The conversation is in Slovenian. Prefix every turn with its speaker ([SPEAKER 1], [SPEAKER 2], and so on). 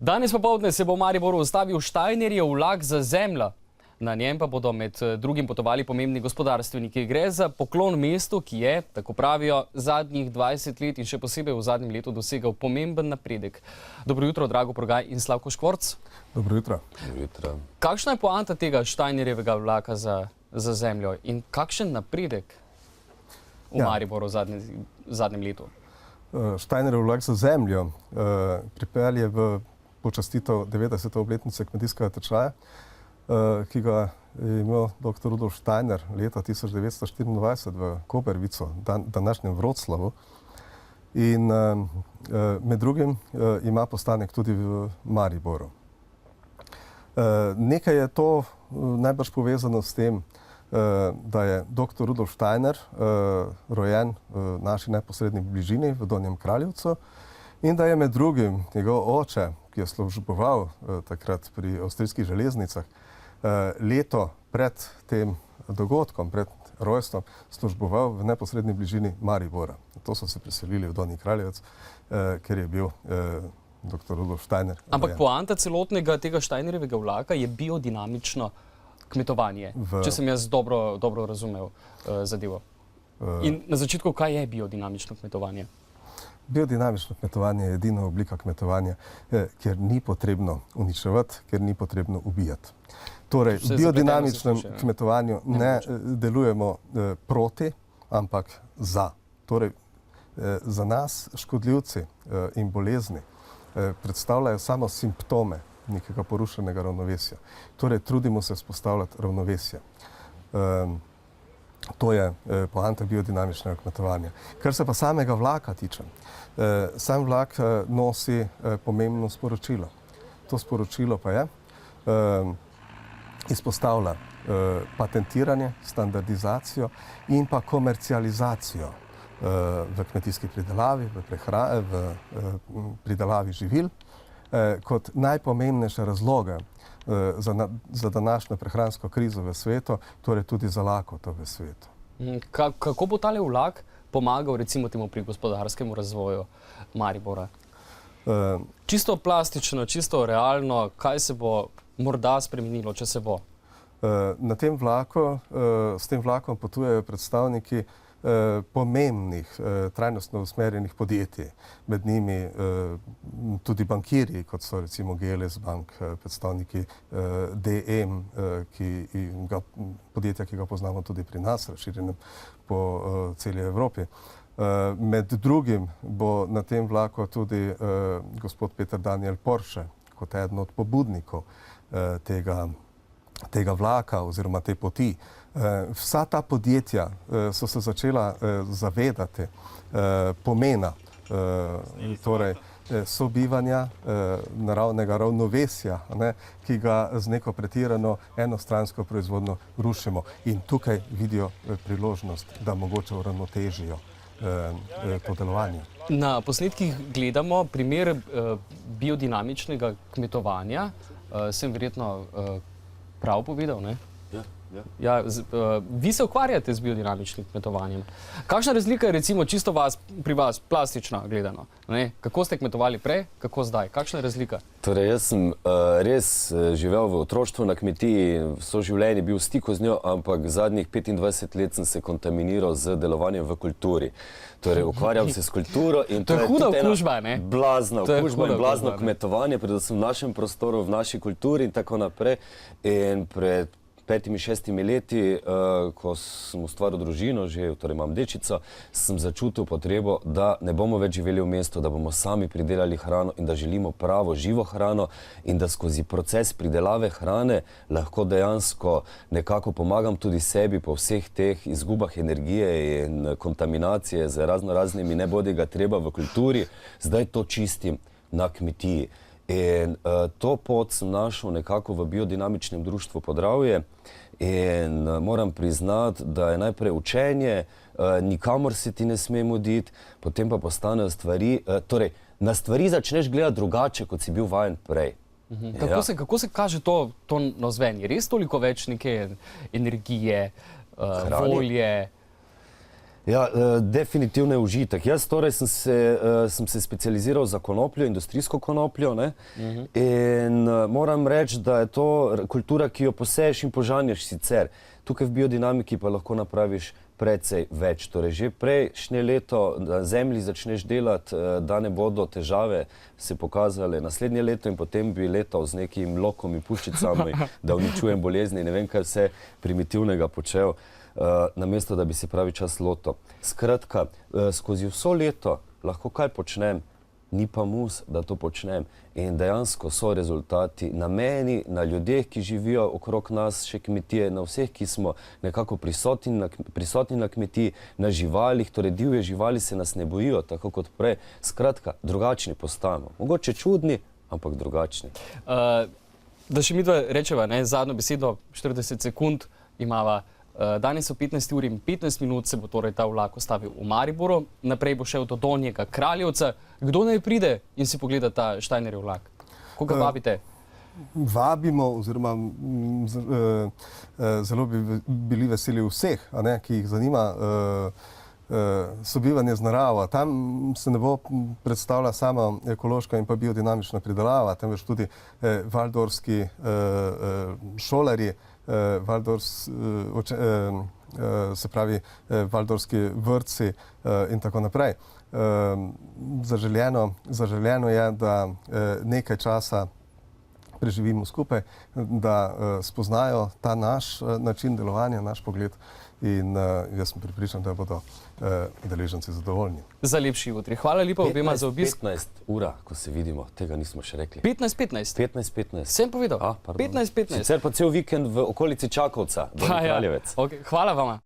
[SPEAKER 1] Danes popoldne se bo v Mariboru ustavil Steinerjev vlak za zemljo. Na njem pa bodo med drugim potovali pomembni gospodarstveniki. Gre za poklon mestu, ki je, tako pravijo, zadnjih 20 let in še posebej v zadnjem letu dosegal pomemben napredek. Dobro jutro, Drago Progaj in Slavko Škvorc.
[SPEAKER 2] Dobro jutro.
[SPEAKER 3] Dobro jutro.
[SPEAKER 1] Kakšna je poanta tega Steinerjevega vlaka za zemljo in kakšen napredek v Mariboru v zadnjem letu?
[SPEAKER 2] Steinerjev vlak za zemljo pripelje v počastitev 90. obletnice kmetijskega tečaja, ki ga je imel dr. Rudolf Steiner leta 1924 v Kopervicu, današnjem Vroclavu. In med drugim ima postanek tudi v Mariboru. Nekaj je to najbrž povezano s tem, da je dr. Rudolf Steiner rojen v naši neposredni bližini v Donjem Kraljevcu in da je med drugim njegov oče, ki je služboval takrat pri avstrijskih železnicah, leto pred tem dogodkom, pred rojstvom, služboval v neposredni bližini Maribora. To so se preselili v Donji Kraljevec, ker je bil dr. Rudolf Steiner.
[SPEAKER 1] Ampak poanta celotnega tega Steinerjevega vlaka je biodinamično kmetovanje, če sem jaz dobro razumel zadevo. In na začetku, kaj je biodinamično kmetovanje?
[SPEAKER 2] Biodinamično kmetovanje je edina oblika kmetovanja, kjer ni potrebno uničevati, kjer ni potrebno ubijati. Torej, v biodinamičnem kmetovanju ne delujemo proti, ampak za. Torej, za nas škodljivci in bolezni predstavljajo samo simptome nekega porušenega ravnovesja. Torej, trudimo se vzpostavljati ravnovesje. To je poanta biodinamičnega kmetovanja. Kar se pa samega vlaka tiče, sam vlak nosi pomembno sporočilo. To sporočilo pa je, izpostavlja patentiranje, standardizacijo in pa komercializacijo v kmetijski pridelavi, v pridelavi živil, kot najpomembnejše razloge za današnjo prehransko krizo v svetu, torej tudi za lakoto v svetu.
[SPEAKER 1] Kako bo tale vlak pomagal recimo temu pri gospodarskem razvoju Maribora? Čisto plastično, čisto realno, kaj se bo morda spremenilo, če se bo?
[SPEAKER 2] S tem vlakom potujejo predstavniki pomembnih trajnostno usmerjenih podjetij, med njimi tudi bankirji, kot so recimo GLS Bank, predstavniki DM, podjetja, ki ga poznamo tudi pri nas, razširjenem po celi Evropi. Med drugim bo na tem vlaku tudi gospod Peter Daniel Porsche, kot eden od pobudnikov tega vlaka oziroma te poti. Vsa ta podjetja so se začela zavedati pomena sobivanja, naravnega ravnovesja, ki ga z neko pretirano enostransko proizvodnjo rušimo. In tukaj vidijo priložnost, da mogoče uravnotežijo to delovanje.
[SPEAKER 1] Na posnetkih gledamo primer biodinamičnega kmetovanja. Sem verjetno prav povedal, ne? Ja, vi se ukvarjate z biodinamičnim kmetovanjem. Kakšna razlika je recimo čisto pri vas, plastično gledano? Kako ste kmetovali prej, kako zdaj? Kakšna je razlika?
[SPEAKER 3] Torej, jaz sem res živel v otroštvu na kmetiji, vso življenje bil v stiku z njo, ampak zadnjih 25 let sem se kontaminiral z delovanjem v kulturi. Torej, ukvarjam se s kulturo in
[SPEAKER 1] to je huda okužba, ne?
[SPEAKER 3] Blazna okužba in blazno kmetovanje, predvsem v našem prostoru, v naši kulturi in tako naprej. In pred 5-6 leti, ko sem ustvaril družino, torej imam dečico, sem začutil potrebo, da ne bomo več živeli v mestu, da bomo sami pridelali hrano in da želimo pravo, živo hrano in da skozi proces pridelave hrane lahko dejansko nekako pomagam tudi sebi po vseh teh izgubah energije in kontaminacije z raznimi nebodiga treba v kulturi, zdaj to čistim na kmetiji. In to pot sem našel nekako v biodinamičnem društvu Podravje in moram priznati, da je najprej učenje, nikamor se ti ne sme muditi, potem pa postanejo stvari, torej na stvari začneš gledati drugače, kot si bil vajen prej.
[SPEAKER 1] Kako se kaže to navzven? Je res toliko več neke energije, volje?
[SPEAKER 3] Ja, definitivno je užitek. Jaz torej sem se specializiral za konopljo, industrijsko konopljo, ne? In moram reči, da je to kultura, ki jo poseješ in požanješ sicer. Tukaj v biodinamiki pa lahko napraviš precej več. Torej, že prejšnje leto na zemlji začneš delati, da ne bodo težave se pokazale naslednje leto in potem bi letal z nekim lokom in puščicami, da uničujem bolezni, ne vem, kaj vse primitivnega počel, namesto da bi se pravi čas loto. Skratka, skozi vso leto lahko kaj počnem, ni pa mus, da to počnem. In dejansko so rezultati na meni, na ljudeh, ki živijo okrog nas, še kmetije, na vseh, ki smo nekako prisotni na kmetiji, na živalih, torej divje živali se nas ne bojijo, tako kot prej. Skratka, drugačni postajamo. Mogoče čudni, ampak drugačni.
[SPEAKER 1] Da še mi dva rečeva, ne, zadnjo besedo, 40 sekund imava. Danes o 15 uri in 15 minut se bo torej ta vlak ustavil v Mariboru, naprej bo šel do Donjega Kraljevca. Kdo naj pride in si pogleda ta Steinerjev vlak? Koga vabite?
[SPEAKER 2] Vabimo, oziroma zelo bi bili veseli vseh, ki jih zanima sobivanje z naravo. Tam se ne bo predstavila sama ekološka in pa biodinamična pridelava, temveč tudi valdorski šolarji, se pravi valdorski vrtci in tako naprej. Zaželeno je, da nekaj časa preživimo skupaj, da spoznajo ta naš način delovanja, naš pogled in jaz sem prepričan, da bodo udeleženci zadovoljni.
[SPEAKER 1] Za lepši jutri. Hvala lepa obema za obisk.
[SPEAKER 3] 15 ura, ko se vidimo, tega nismo še rekli.
[SPEAKER 1] 15:15?
[SPEAKER 3] 15:15.
[SPEAKER 1] Sem povedal? 15:15.
[SPEAKER 3] Sicer pa cel vikend v okolici Čakovca, Donji Kraljevec.
[SPEAKER 1] Okay. Hvala vama.